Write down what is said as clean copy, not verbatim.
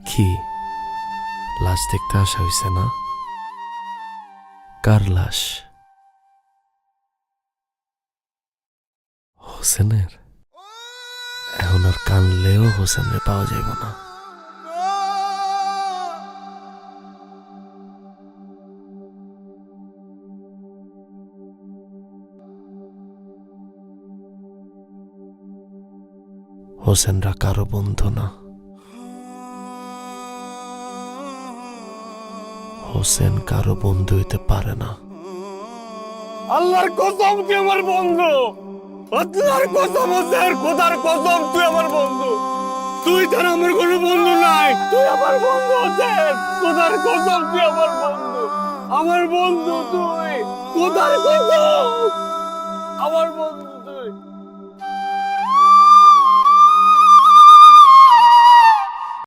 কি লাশ দেখতে আসা হইছে না? কার লাশ? হোসেনের? এখন আর কানলেও হোসেনরে পাওয়া যাইব না। হোসেনরা কারো বন্ধু না। হোসেন কারো বন্ধু হইতে পারে না। আল্লাহর কসম তুই আমার বন্ধু, আল্লাহর কসম হোসেন, খোদার কসম তুই আমার বন্ধু। তুই ছাড়া আমার কোনো বন্ধু নাই, তুই আমার বন্ধু হোসেন, খোদার কসম তুই আমার বন্ধু, আমার বন্ধু তুই, খোদার কসম আমার বন্ধু।